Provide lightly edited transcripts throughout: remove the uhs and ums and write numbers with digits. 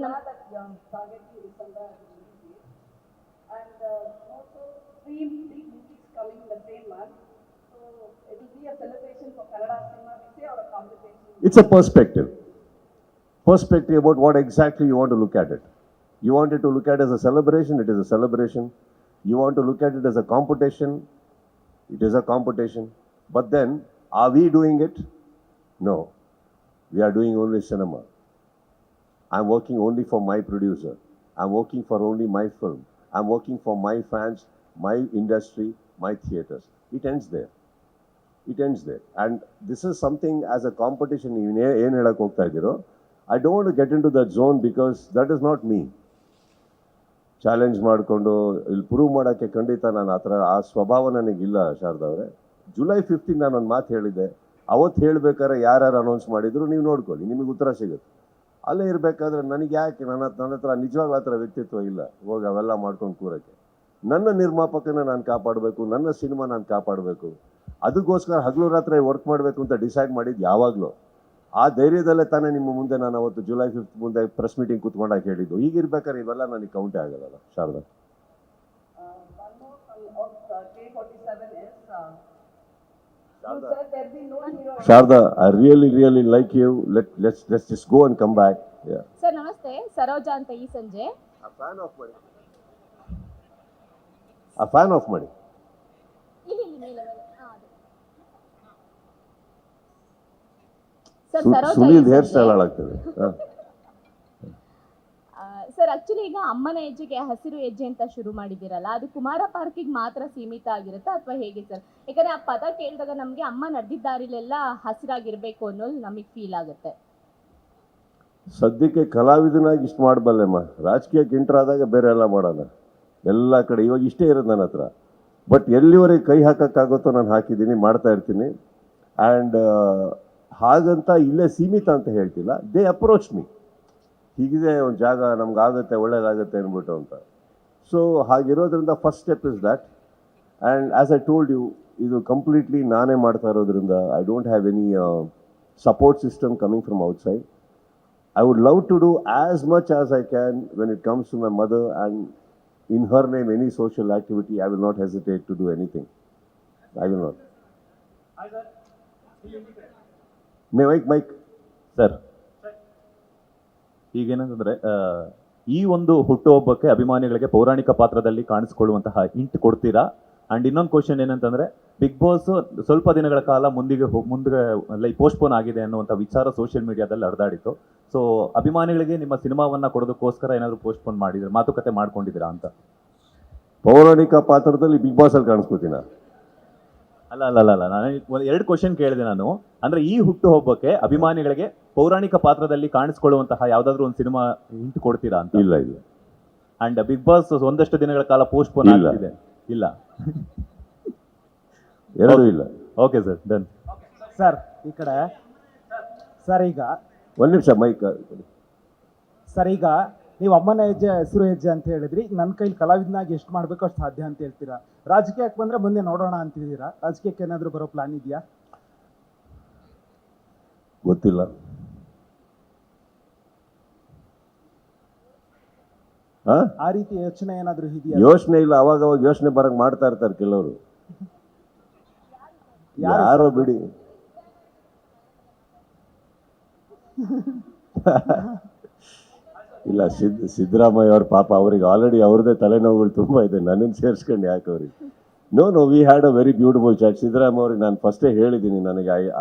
that targeting December and also three big movies coming in the same month. So it will be a celebration for Kannada cinema, we say, or a competition. It's a perspective about what exactly you want to look at it. You want it to look at it as a celebration, it is a celebration. You want to look at it as a competition, it is a competition. But then, are we doing it? No. We are doing only cinema. I'm working only for my producer. I'm working for only my film. I'm working for my fans, my industry, my theaters. It ends there. It ends there. And this is something as a competition, I don't want to get into that zone because that is not me. Challenge ಮಾಡಿಕೊಂಡು ಇಲ್ಲಿ prove ಮಾಡೋಕ್ಕೆ ಖಂಡಿತ ನಾನು ಆ ಥರ ಆ ಸ್ವಭಾವ ನನಗಿಲ್ಲ ಶಾರದಾ ಅವರೇ. ಜುಲೈ 15 ನಾನೊಂದು ಮಾತು ಹೇಳಿದ್ದೆ. ಅವತ್ತು ಹೇಳಬೇಕಾದ್ರೆ ಯಾರ್ಯಾರು ಅನೌನ್ಸ್ ಮಾಡಿದ್ರು ನೀವು ನೋಡ್ಕೊಳ್ಳಿ, ನಿಮಗೆ ಉತ್ತರ ಸಿಗುತ್ತೆ. ಅಲ್ಲೇ ಇರಬೇಕಾದ್ರೆ ನನಗೆ ಯಾಕೆ ನನ್ನ ಹತ್ರ ನಿಜವಾಗ್ಲೂ ಆ ಥರ ವ್ಯಕ್ತಿತ್ವ ಇಲ್ಲ ಹೋಗಿ ಅವೆಲ್ಲ ಮಾಡ್ಕೊಂಡು ಕೂರಕ್ಕೆ. ನನ್ನ ನಿರ್ಮಾಪಕನ ನಾನು ಕಾಪಾಡಬೇಕು, ನನ್ನ ಸಿನಿಮಾ ನಾನು ಕಾಪಾಡಬೇಕು, ಅದಕ್ಕೋಸ್ಕರ ಹಗಲು ರಾತ್ರಿ ವರ್ಕ್ ಮಾಡಬೇಕು ಅಂತ ಡಿಸೈಡ್ ಮಾಡಿದ್ದು ಯಾವಾಗಲೂ. ಆ ಧೈರ್ಯದಲ್ಲೇ ತಾನೇ ನಿಮ್ಮ ಮುಂದೆ ನಾನು ಅವತ್ತು ಜುಲೈ 5 ಮುಂದೆ ಪ್ರೆಸ್ ಮೀಟಿಂಗ್ ಕೂತ್ಕೊಂಡಾಗ ಹೇಳಿದ್ದು. ಈಗಿರ್ಬೇಕಾದ್ರೆ ಇವೆಲ್ಲ ನನಗೆ ಕೌಂಟೇ ಆಗಲ್ಲ Sharada. One more of K47 is, you said there'll be no hero. Sharda, I really like you. Let's just go and come back. Yeah. Sir ನಮಸ್ತೆ, ಸರೋಜಾ ಅಂತ ಈ ಸಂಜೆ. A fan of money. A fan of money. ಇಲ್ಲಿ ಮೇಲೆ sir Saroja Sunil hair style ಹಾಳಾಗ್ತದೆ. Sir actually ಈಗ ಅಮ್ಮನ ಹೆಜ್ಜೆಗೆ ಹಸಿರು ಹೆಜ್ಜೆ ಅಂತ ಶುರು ಮಾಡಿದಿರಲ್ಲ, ಅದು ಕುಮಾರ ಪಾರ್ಕಿಗೆ ಮಾತ್ರ ಸೀಮಿತ ಆಗಿರುತ್ತಾ ಅಥವಾ ಹೇಗೆ ಸರ್? ಯಾಕಂದ್ರೆ ಆ ಪದ ಕೇಳಿದಾಗ ನಮಗೆ ಅಮ್ಮ ನಡೆದಿದ್ದಾರಿಲೆಲ್ಲ ಹಸಿರಾಗಿರ್ಬೇಕು ಅನ್ನೋದು ನಮಗೆ ಫೀಲ್ ಆಗುತ್ತೆ. ಸದ್ಯಕ್ಕೆ ಕಲಾವಿದನಾಗಿ ಇಷ್ಟು ಮಾಡಬಲ್ಲೆಮ್ಮ, ರಾಜಕೀಯಕ್ಕೆ ಎಂಟರ್ ಆದಾಗ ಬೇರೆ ಎಲ್ಲ ಮಾಡೋಣ. ಎಲ್ಲ ಕಡೆ ಇವಾಗ ಇಷ್ಟೇ ಇರೋದು ನನ್ನ ಹತ್ರ. ಬಟ್ ಎಲ್ಲಿವರೆಗೆ ಕೈ ಹಾಕೋಕ್ಕಾಗುತ್ತೋ ನಾನು ಹಾಕಿದ್ದೀನಿ, ಮಾಡ್ತಾ ಇರ್ತೀನಿ. ಆ್ಯಂಡ್ ಹಾಗಂತ ಇಲ್ಲೇ ಸೀಮಿತ ಅಂತ ಹೇಳ್ತಿಲ್ಲ. ದೇ ಅಪ್ರೋಚ್ ಮೀ, ಹೀಗಿದೆ ಒಂದು ಜಾಗ ನಮ್ಗಾಗುತ್ತೆ ಒಳ್ಳೇದಾಗುತ್ತೆ ಅಂದ್ಬಿಟ್ಟು ಅಂತ. ಸೊ ಹಾಗಿರೋದ್ರಿಂದ first step is that. And as I told you, ಇದು ಕಂಪ್ಲೀಟ್ಲಿ ನಾನೇ ಮಾಡ್ತಾ ಇರೋದ್ರಿಂದ I don't have any support system coming from outside. I would love to do as much as I can when it comes to my mother, and in her name any social activity, I will not hesitate to do anything. I will not. Mike. Sir, ಈಗೇನಂತಂದ್ರೆ ಈ ಒಂದು ಹುಟ್ಟುಹಬ್ಬಕ್ಕೆ ಅಭಿಮಾನಿಗಳಿಗೆ ಪೌರಾಣಿಕ ಪಾತ್ರದಲ್ಲಿ ಕಾಣಿಸ್ಕೊಳ್ಳುವಂತಹ hint ಕೊಡ್ತೀರಾ? And ಇನ್ನೊಂದು ಕ್ವಶನ್ ಏನಂತಂದ್ರೆ, ಬಿಗ್ ಬಾಸ್ ಸ್ವಲ್ಪ ದಿನಗಳ ಕಾಲ ಮುಂದೆ ಪೋಸ್ಟ್ಪೋನ್ ಆಗಿದೆ ಅನ್ನುವಂಥ ವಿಚಾರ ಸೋಷಿಯಲ್ ಮೀಡಿಯಾದಲ್ಲಿ ಹರಿದಾಡಿತ್ತು. ಸೊ ಅಭಿಮಾನಿಗಳಿಗೆ ನಿಮ್ಮ ಸಿನಿಮಾವನ್ನ ಕೊಡೋದಕ್ಕೋಸ್ಕರ ಏನಾದರೂ ಪೋಸ್ಟ್ಪೋನ್ ಮಾಡಿದ್ರೆ, ಮಾತುಕತೆ ಮಾಡ್ಕೊಂಡಿದ್ದೀರಾ ಅಂತ? ಪೌರಾಣಿಕ ಪಾತ್ರದಲ್ಲಿ ಬಿಗ್ ಬಾಸ್ ಅಲ್ಲಿ ಕಾಣಿಸ್ಕೋತೀನ? ಅಲ್ಲ, ನಾನು ಎರಡು ಕ್ವಶನ್ ಕೇಳಿದೆ ನಾನು. ಅಂದ್ರೆ ಈ ಹುಟ್ಟುಹಬ್ಬಕ್ಕೆ ಅಭಿಮಾನಿಗಳಿಗೆ ಪೌರಾಣಿಕ ಪಾತ್ರದಲ್ಲಿ ಕಾಣಿಸ್ಕೊಳ್ಳುವಂತಹ ಯಾವ್ದಾದ್ರು ಒಂದು ಸಿನಿಮಾ ಹಿಂಟ್ ಕೊಡ್ತೀರಾ ಅಂತ? ಇಲ್ಲ. ಅಂಡ್ ಬಿಗ್ ಬಾಸ್ ಒಂದಷ್ಟು ದಿನಗಳ ಕಾಲ ಪೋಸ್ಟ್ಪೋನ್ ಆಗಿದೆ. ಇಲ್ಲ, ಎರಡೂ ಇಲ್ಲ. Okay sir, done. ಸರ್ ಈ ಕಡೆ ಸರ್, ಈಗ ಒಂದು ನಿಮಿಷ ಮೈಕ್. ಸರ್, ಈಗ ನೀವು ಅಮ್ಮನ ಹೆಜ್ಜೆ ಹಸಿರು ಹೆಜ್ಜೆ ಅಂತ ಹೇಳಿದ್ರಿ. ನನ್ನ ಕೈಲಿ ಕಲಾವಿದನಾಗಿ ಎಷ್ಟು ಮಾಡಬೇಕು ಅಷ್ಟು ಸಾಧ್ಯ ಅಂತ ಹೇಳ್ತೀರಾ. ರಾಜಕೀಯಕ್ಕೆ ಬಂದರೆ ಮುಂದೆ ನೋಡೋಣ ಅಂತಿದ್ದೀರಾ. ರಾಜಕೀಯಕ್ಕೆ ಏನಾದರೂ ಬರೋ ಪ್ಲಾನ್ ಇದೆಯಾ? ಗೊತ್ತಿಲ್ಲ. ಆ ರೀತಿ ಯೋಚನೆ ಏನಾದರೂ ಇದೆಯಾ? ಯೋಚನೆ ಇಲ್ಲ, ಅವಾಗ ಯೋಚನೆ ಬರಂಗ್ ಮಾಡ್ತಾ ಇರ್ತಾರೆ ಕೆಲವರು. ಯಾರೋ ಬಿಡಿ. ಇಲ್ಲ, ಸಿದ್ದರಾಮಯ್ಯ ಅವ್ರ ಪಾಪ, ಅವ್ರಿಗೆ ಆಲ್ರೆಡಿ ಅವ್ರದ್ದೇ ತಲೆನೋವುಗಳು ತುಂಬ ಇದೆ, ನನ್ನನ್ನು ಸೇರಿಸ್ಕೊಂಡು ಯಾಕೆ ಅವ್ರಿಗೆ? No we had a very beautiful chat. Siddaramaiah ಅವ್ರಿಗೆ ನಾನು ಫಸ್ಟೇ ಹೇಳಿದ್ದೀನಿ, ನನಗೆ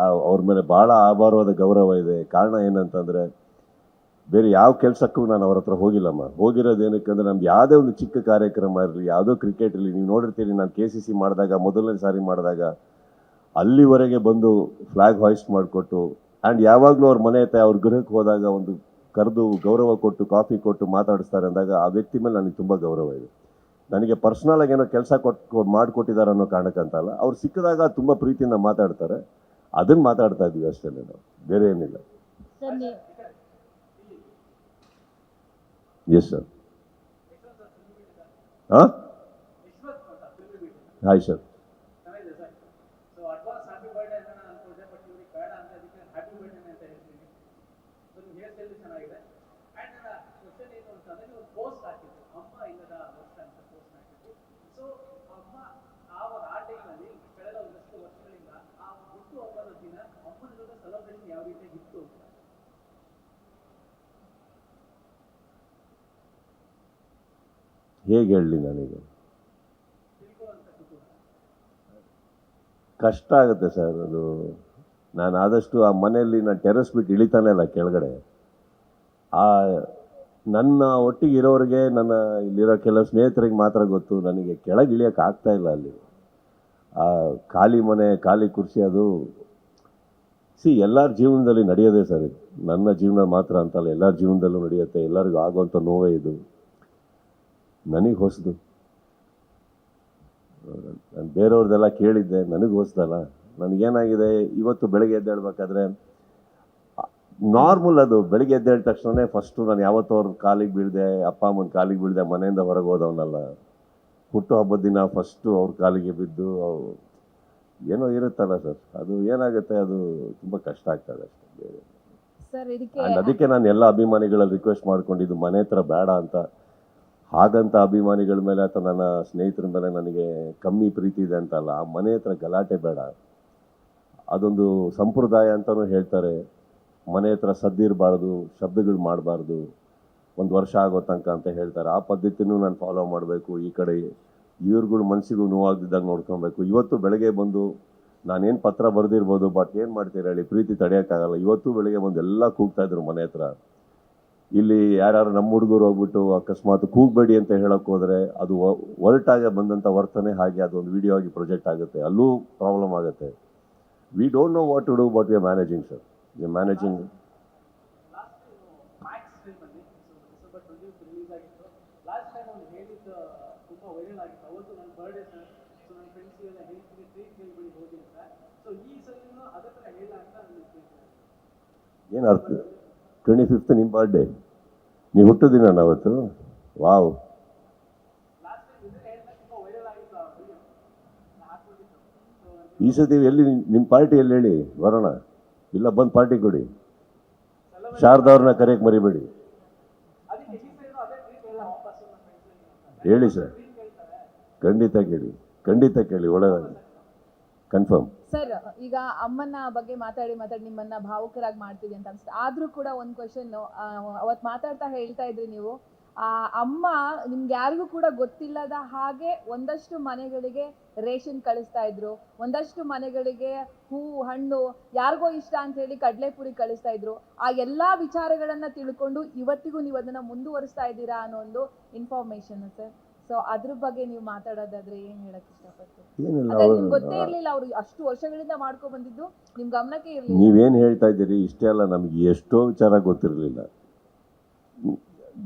ಅವ್ರ ಮೇಲೆ ಭಾಳ ಆಭಾರವಾದ ಗೌರವ ಇದೆ. ಕಾರಣ ಏನಂತಂದರೆ, ಬೇರೆ ಯಾವ ಕೆಲಸಕ್ಕೂ ನಾನು ಅವ್ರ ಹತ್ರ ಹೋಗಿಲ್ಲಮ್ಮ. ಹೋಗಿರೋದು ಏನಕ್ಕಂದ್ರೆ, ನಮ್ದು ಯಾವುದೇ ಒಂದು ಚಿಕ್ಕ ಕಾರ್ಯಕ್ರಮ ಇರಲಿ, ಯಾವುದೋ ಕ್ರಿಕೆಟ್ ಇರಲಿ, ನೀವು ನೋಡಿರ್ತೀರಿ ನಾನು KCC ಮಾಡಿದಾಗ, ಮೊದಲನೇ ಸಾರಿ ಮಾಡಿದಾಗ ಅಲ್ಲಿವರೆಗೆ ಬಂದು ಫ್ಲಾಗ್ ಹಾಯ್ಸ್ಟ್ ಮಾಡಿಕೊಟ್ಟು, ಆ್ಯಂಡ್ ಯಾವಾಗಲೂ ಅವ್ರ ಮನೆ ಹತ್ರ ಅವ್ರ ಗೃಹಕ್ಕೆ ಹೋದಾಗ ಒಂದು ಕರೆದು ಗೌರವ ಕೊಟ್ಟು ಕಾಫಿ ಕೊಟ್ಟು ಮಾತಾಡಿಸ್ತಾರೆ ಅಂದಾಗ ಆ ವ್ಯಕ್ತಿ ಮೇಲೆ ನನಗೆ ತುಂಬ ಗೌರವ ಇದೆ. ನನಗೆ ಪರ್ಸ್ನಲಾಗಿ ಏನೋ ಕೆಲಸ ಮಾಡಿಕೊಟ್ಟಿದ್ದಾರೆ ಅನ್ನೋ ಕಾರಣಕ್ಕಂತಲ್ಲ, ಅವ್ರು ಸಿಕ್ಕಿದಾಗ ತುಂಬ ಪ್ರೀತಿಯಿಂದ ಮಾತಾಡ್ತಾರೆ, ಅದನ್ನು ಮಾತಾಡ್ತಾ ಇದ್ದೀವಿ ಅಷ್ಟೇ, ನಾವು ಬೇರೆ ಏನಿಲ್ಲ. Yes sir. ಹಾಂ, ಹಾಯ್ ಸರ್. ಹೇಗೆ ಹೇಳಲಿ ನನಗೆ, ಕಷ್ಟ ಆಗುತ್ತೆ ಸರ್ ಅದು. ನಾನು ಆದಷ್ಟು ಆ ಮನೆಯಲ್ಲಿ ನಾನು ಟೆರೆಸ್ ಬಿಟ್ಟು ಇಳಿತಾನೆ ಇಲ್ಲ ಕೆಳಗಡೆ. ಆ ನನ್ನ ಒಟ್ಟಿಗೆ ಇರೋರಿಗೆ, ನನ್ನ ಇಲ್ಲಿರೋ ಕೆಲವು ಸ್ನೇಹಿತರಿಗೆ ಮಾತ್ರ ಗೊತ್ತು, ನನಗೆ ಕೆಳಗೆ ಇಳಿಯೋಕೆ ಆಗ್ತಾ ಇಲ್ಲ ಅಲ್ಲಿ. ಆ ಖಾಲಿ ಮನೆ, ಖಾಲಿ ಕುರ್ಚಿ, ಅದು ಎಲ್ಲರ ಜೀವನದಲ್ಲಿ ನಡೆಯೋದೇ ಸರ್ ಇದು. ನನ್ನ ಜೀವನ ಮಾತ್ರ ಅಂತಲ್ಲ, ಎಲ್ಲರ ಜೀವನದಲ್ಲೂ ನಡೆಯುತ್ತೆ. ಎಲ್ಲರಿಗೂ ಆಗುವಂಥ ನೋವೇ ಇದು. ನನಗೆ ಹೊಸದು. ನಾನು ಬೇರೆಯವ್ರದ್ದೆಲ್ಲ ಕೇಳಿದ್ದೆ, ನನಗೆ ಹೊಸದಲ್ಲ. ನನಗೇನಾಗಿದೆ, ಇವತ್ತು ಬೆಳಗ್ಗೆ ಎದ್ದೇಳ್ಬೇಕಾದ್ರೆ ನಾರ್ಮಲ್ ಅದು. ಬೆಳಗ್ಗೆ ಎದ್ದೇಳಿದ ತಕ್ಷಣ ಫಸ್ಟು ನಾನು ಯಾವತ್ತೂ ಅವ್ರ ಕಾಲಿಗೆ ಬೀಳಿದೆ, ಅಪ್ಪ ಅಮ್ಮನ ಕಾಲಿಗೆ ಬೀಳಿದೆ, ಮನೆಯಿಂದ ಹೊರಗೆ ಹೋದವನಲ್ಲ. ಹುಟ್ಟು ಹಬ್ಬದ ದಿನ ಫಸ್ಟು ಅವ್ರ ಕಾಲಿಗೆ ಬಿದ್ದು ಏನೋ ಇರುತ್ತಲ್ಲ ಸರ್, ಅದು ಏನಾಗುತ್ತೆ, ಅದು ತುಂಬ ಕಷ್ಟ ಆಗ್ತದೆ ಅಷ್ಟೇ, ಬೇರೆ. ಸರ್ ಇದಕ್ಕೆ ಆ್ಯಂಡ್ ಅದಕ್ಕೆ ನಾನು ಎಲ್ಲ ಅಭಿಮಾನಿಗಳಲ್ಲಿ ರಿಕ್ವೆಸ್ಟ್ ಮಾಡ್ಕೊಂಡಿದ್ದು, ಮನೆ ಹತ್ರ ಬೇಡ ಅಂತ. ಹಾಗಂತ ಅಭಿಮಾನಿಗಳ ಮೇಲೆ ಅಥವಾ ನನ್ನ ಸ್ನೇಹಿತರ ಮೇಲೆ ನನಗೆ ಕಮ್ಮಿ ಪ್ರೀತಿ ಇದೆ ಅಂತಲ್ಲ, ಆ ಮನೆ ಹತ್ರ ಗಲಾಟೆ ಬೇಡ. ಅದೊಂದು ಸಂಪ್ರದಾಯ ಅಂತಲೂ ಹೇಳ್ತಾರೆ, ಮನೆ ಹತ್ರ ಸದ್ದಿರಬಾರ್ದು, ಶಬ್ದಗಳು ಮಾಡಬಾರ್ದು, 1 ವರ್ಷ ಆಗೋ ತನಕ ಅಂತ ಹೇಳ್ತಾರೆ. ಆ ಪದ್ಧತಿನೂ ನಾನು ಫಾಲೋ ಮಾಡಬೇಕು. ಈ ಕಡೆ ಇವ್ರುಗಳ ಮನಸ್ಸಿಗೂ ನೋವಾಗ್ದಿದ್ದಾಗ ನೋಡ್ಕೊಬೇಕು. ಇವತ್ತು ಬೆಳಗ್ಗೆ ಬಂದು ನಾನೇನು ಪತ್ರ ಬರೆದಿರ್ಬೋದು, ಬಟ್ ಏನು ಮಾಡ್ತೀರ ಹೇಳಿ, ಪ್ರೀತಿ ತಡೆಯೋಕ್ಕಾಗಲ್ಲ. ಇವತ್ತು ಬೆಳಗ್ಗೆ ಬಂದು ಎಲ್ಲ ಕೂಗ್ತಾಯಿದ್ರು ಮನೆ ಹತ್ರ. ಇಲ್ಲಿ ಯಾರು ನಮ್ಮ ಹುಡುಗರು ಹೋಗ್ಬಿಟ್ಟು ಅಕಸ್ಮಾತ್ ಕೂಗಬೇಡಿ ಅಂತ ಹೇಳೋಕ್ಕೆ ಹೋದರೆ, ಅದು ಹೊರಟಾಗ ಬಂದಂಥ ವರ್ತನೆ ಹಾಗೆ ಅದೊಂದು ವಿಡಿಯೋ ಆಗಿ ಪ್ರೊಜೆಕ್ಟ್ ಆಗುತ್ತೆ, ಅಲ್ಲೂ ಪ್ರಾಬ್ಲಮ್ ಆಗುತ್ತೆ. We don't know what to do, but we are managing sir, we are managing. December 20 release ಆಗಿತ್ತು. ಲಾಸ್ಟ್ ಟೈಮ್ ಅವ್ನು ಹೇಳಿದ್ದು ತುಂಬ ವೈರಲ್ ಆಗಿತ್ತು. ಅವತ್ತು ನನ್ನ ಬರ್ಡೇ ಸರ್, ಸೊ ನನ್ನ ಫ್ರೆಂಡ್ಸ್ಗೆಲ್ಲ ಹೇಳ್ತೀನಿ, ಟ್ರೀಟ್ ಹೇಳ್ಬಿಡಿ ಹೋಗಿ ಅಂತ. ಸೊ ಈ ಸಲಿನೂ ಅದೇ ಥರ ಹೇಳ ಅಂತ ನನಗೆ ಏನು ಅರ್ಥ? 25th ನಿಮ್ಮ ಬರ್ಡೇ, ನೀವು ಹುಟ್ಟಿದಿನ ಅವತ್ತು? ವಾವ್. ಲಾಸ್ಟ್ ಟೈಮ್ ಇದನ್ನೇ ಹೇಳ್ತಾ ತುಂಬ ವೈರಲ್ ಆಗಿತ್ತು ಆ ವಿಡಿಯೋ ಹಾಕ್ಬಿಟ್ಟಿತ್ತು. ಸೊ ಈ ಸತಿ ಎಲ್ಲಿ ನಿಮ್ಮ ಪಾರ್ಟಿ ಎಲ್ಲಿ ಹೇಳಿ ಬರೋಣ? ಇಲ್ಲ ಬಂದು ಪಾರ್ಟಿ ಕೊಡಿ. ಶಾರದವ್ರನ್ನ ಕರೆಯಕ್ಕೆ ಮರಿಬೇಡಿ. ಅದಕ್ಕೆ ಈ ಸೈಡು ಅದೇ ಟ್ರೀಟ್ ಹೇಳ ವಾಪಸ್ಸು ನನ್ನ ಫ್ರೆಂಡ್ಸ್ ಹೇಳಿ ಸರ್, ಖಂಡಿತ ಕೇಳಿ, ಒಳ್ಳೆಯದಾಗಿ ಕನ್ಫರ್ಮ್. ಸರ್, ಈಗ ಅಮ್ಮನ ಬಗ್ಗೆ ಮಾತಾಡಿ ನಿಮ್ಮನ್ನ ಭಾವುಕರಾಗಿ ಮಾಡ್ತೀವಿ ಅಂತ ಅನ್ಸುತ್ತೆ. ಆದ್ರೂ ಕೂಡ ಒಂದು ಕ್ವಶನ್, ಅವತ್ತು ಮಾತಾಡ್ತಾ ಹೇಳ್ತಾ ಇದ್ರಿ ನೀವು, ಆ ಅಮ್ಮ ನಿಮ್ಗೆ ಯಾರಿಗೂ ಕೂಡ ಗೊತ್ತಿಲ್ಲದ ಹಾಗೆ ಒಂದಷ್ಟು ಮನೆಗಳಿಗೆ ರೇಷನ್ ಕಳಿಸ್ತಾ ಇದ್ರು, ಒಂದಷ್ಟು ಮನೆಗಳಿಗೆ ಹೂ ಹಣ್ಣು ಯಾರಿಗೋ ಇಷ್ಟ ಅಂತ ಹೇಳಿ ಕಡಲೆಪುರಿ ಕಳಿಸ್ತಾ ಇದ್ರು. ಆ ಎಲ್ಲಾ ವಿಚಾರಗಳನ್ನ ತಿಳ್ಕೊಂಡು ಇವತ್ತಿಗೂ ನೀವು ಅದನ್ನ ಮುಂದುವರಿಸ್ತಾ ಇದ್ದೀರಾ ಅನ್ನೋ ಒಂದು ಇನ್ಫಾರ್ಮೇಶನ್ ಸರ್. ಸೊ ಅದ್ರ ಬಗ್ಗೆ ನೀವು ಮಾತಾಡೋದಾದ್ರೆ ಏನ್ ಹೇಳಕ್ ಇಷ್ಟಪಡ್ತೀವಿ? ಏನಿಲ್ಲ, ಅದೇ ನಿಮ್ಗೆ ಗೊತ್ತೇ ಇರ್ಲಿಲ್ಲ, ಅವ್ರು ಅಷ್ಟು ವರ್ಷಗಳಿಂದ ಮಾಡ್ಕೊ ಬಂದಿದ್ದು ನಿಮ್ ಗಮನಕ್ಕೆ ಇರ್ಲಿಲ್ಲ. ನೀವೇನು ಹೇಳ್ತಾ ಇದ್ದೀರಿ ಇಷ್ಟೇ ಅಲ್ಲ, ನಮಗೆ ಎಷ್ಟೋ ವಿಚಾರ ಗೊತ್ತಿರಲಿಲ್ಲ.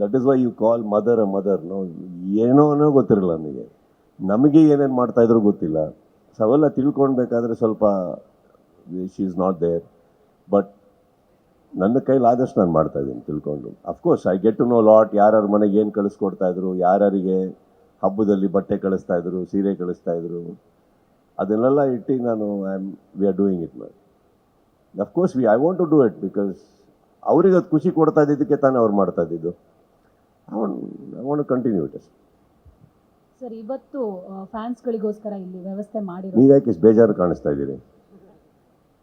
That is why you call mother no, ಏನೋ ಗೊತ್ತಿರಲಿಲ್ಲ ನಮಗೆ ಏನೇನು ಮಾಡ್ತಾಯಿದ್ರು ಗೊತ್ತಿಲ್ಲ. ಸೊ ಅವೆಲ್ಲ ತಿಳ್ಕೊಳ್ಬೇಕಾದ್ರೆ ಸ್ವಲ್ಪ she is not there, but ನನ್ನ ಕೈಲಾದಷ್ಟು ನಾನು ಮಾಡ್ತಾಯಿದ್ದೀನಿ ತಿಳ್ಕೊಂಡು. Of course I get to know lot. ಯಾರ್ಯಾರ ಮನೆಗೆ ಏನು ಕಳಿಸ್ಕೊಡ್ತಾಯಿದ್ರು, ಯಾರ್ಯಾರಿಗೆ ಹಬ್ಬದಲ್ಲಿ ಬಟ್ಟೆ ಕಳಿಸ್ತಾಯಿದ್ರು, ಸೀರೆ ಕಳಿಸ್ತಾಯಿದ್ರು, ಅದನ್ನೆಲ್ಲ ಇಟ್ಟು ನಾನು we are doing it ma'am. Of course I want to do it because ಅವ್ರಿಗೆ ಅದು ಖುಷಿ ಕೊಡ್ತಾ ಇದ್ದಿದ್ದಕ್ಕೆ ತಾನೇ ಅವ್ರು ಮಾಡ್ತಾ ಇದ್ದಿದ್ದು. I want to continue it. Sir, ಇವತ್ತು ಫ್ಯಾನ್ಸ್ಗಳಿಗೋಸ್ಕರ ಇಲ್ಲಿ ವ್ಯವಸ್ಥೆ ಮಾಡಿರೋ, ನೀವ್ಯಾಕೆ ಇಷ್ಟು ಬೇಜಾರು ಕಾಣಿಸ್ತಾ ಇದ್ದೀರಿ?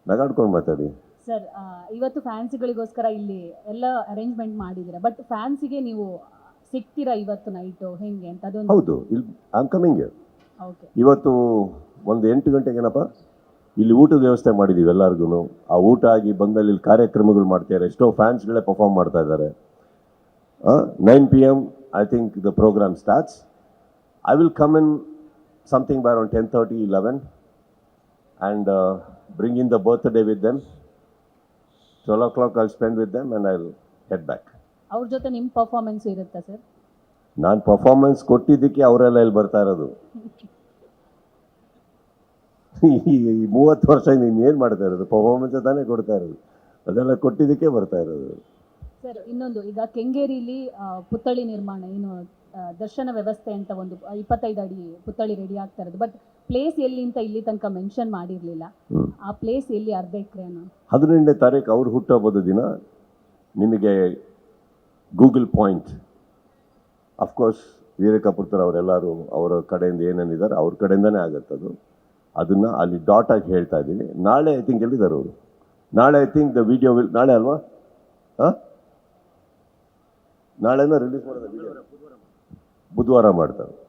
ನಗಾಡ್ಕೊಂಡು ಮಾತಾಡಿ. ಸರ್ ಇವತ್ತು ಫ್ಯಾನ್ಸ್ಗಳಿಗೋಸ್ಕರ ಇಲ್ಲಿ ಎಲ್ಲ ಅರೇಂಜ್ಮೆಂಟ್ ಮಾಡಿದ್ದೀರಾ, ಬಟ್ ಫ್ಯಾನ್ಸಿಗೆ ನೀವು ಸಿಗ್ತೀರಾ ಇವತ್ತು ನೈಟು ಹೆಂಗೆ ಅಂತ? ಅದೊಂದು. ಹೌದು, ಇಲ್ಲಿ ಐ ಆಮ್ ಕಮಿಂಗ್. ಓಕೆ. ಇವತ್ತು ಒಂದು 8 ಗಂಟೆಗೇನಪ್ಪ ಇಲ್ಲಿ ಊಟದ ವ್ಯವಸ್ಥೆ ಮಾಡಿದ್ದೀವಿ ಎಲ್ಲರಿಗೂ. ಆ ಊಟ ಆಗಿ ಬಂದಲ್ಲಿ ಇಲ್ಲಿ ಕಾರ್ಯಕ್ರಮಗಳು ಮಾಡ್ತಾರೆ. ಎಷ್ಟೋ ಫ್ಯಾನ್ಸ್ಗಳೇ ಪರ್ಫಾರ್ಮ್ ಮಾಡ್ತಾ ಇದ್ದಾರೆ. 9 PM I think the program starts. I will come in something by around 10:30, 11 and bring in the birthday with them. 12 o'clock I'll spend with them and I'll head back. ಅವ್ರ ಜೊತೆ ನಿಮ್ಮ ಪರ್ಫಾರ್ಮೆನ್ಸ್ ಇರುತ್ತಾ sir? ನಾನು performance ಕೊಟ್ಟಿದ್ದಕ್ಕೆ ಅವರೆಲ್ಲ ಇಲ್ಲಿ ಬರ್ತಾ ಇರೋದು. ಈ 30 ವರ್ಷ ನೀನು ಏನು ಮಾಡ್ತಾ ಇರೋದು? ಪರ್ಫಾರ್ಮೆನ್ಸ್ ತಾನೇ ಕೊಡ್ತಾ ಇರೋದು, ಅದೆಲ್ಲ ಕೊಟ್ಟಿದ್ದಕ್ಕೆ ಬರ್ತಾ ಇರೋದು. ಸರ್, ಇನ್ನೊಂದು, ಈಗ ಕೆಂಗೇರಿಲಿ ಪುತ್ಥಳಿ ನಿರ್ಮಾಣ ಏನು ದರ್ಶನ ವ್ಯವಸ್ಥೆ ಅಂತ ಒಂದು 25 ಅಡಿ ಪುತ್ಥಳಿ ರೆಡಿ ಆಗ್ತಾ ಇರೋದು, ಬಟ್ ಪ್ಲೇಸ್ ಎಲ್ಲಿ ಅಂತ ಇಲ್ಲಿ ತನಕ ಮೆನ್ಷನ್ ಮಾಡಿರಲಿಲ್ಲ. ಆ ಪ್ಲೇಸ್ ಎಲ್ಲಿ? ಅರ್ಧ ಎಕರೆ ಅನ್ನೋ 18ನೇ ತಾರೀಕು ಅವ್ರು ಹುಟ್ಟುಹಬ್ಬದ ದಿನ ನಿಮಗೆ ಗೂಗಲ್ ಪಾಯಿಂಟ್, ಅಫ್ಕೋರ್ಸ್ ವೀರಕಪುತ್ರ ಅವರೆಲ್ಲರೂ ಅವರ ಕಡೆಯಿಂದ ಏನೇನಿದ್ದಾರೆ ಅವ್ರ ಕಡೆಯಿಂದನೇ ಆಗುತ್ತದು. ಅದನ್ನು ಅಲ್ಲಿ ಡಾಟ್ ಆಗಿ ಹೇಳ್ತಾ ಇದ್ದೀನಿ. ನಾಳೆ ಐ ಥಿಂಕ್ ಎಲ್ಲಿದ್ದಾರೆ ಅವರು? ನಾಳೆ I think the video will, ನಾಳೆ ಅಲ್ವಾ? ನಾಳೆನೋ ರಿಲೀಸ್ ಮಾಡೋದು ವಿಡಿಯೋ? ಬುಧವಾರ ಮಾಡ್ತಾರೆ.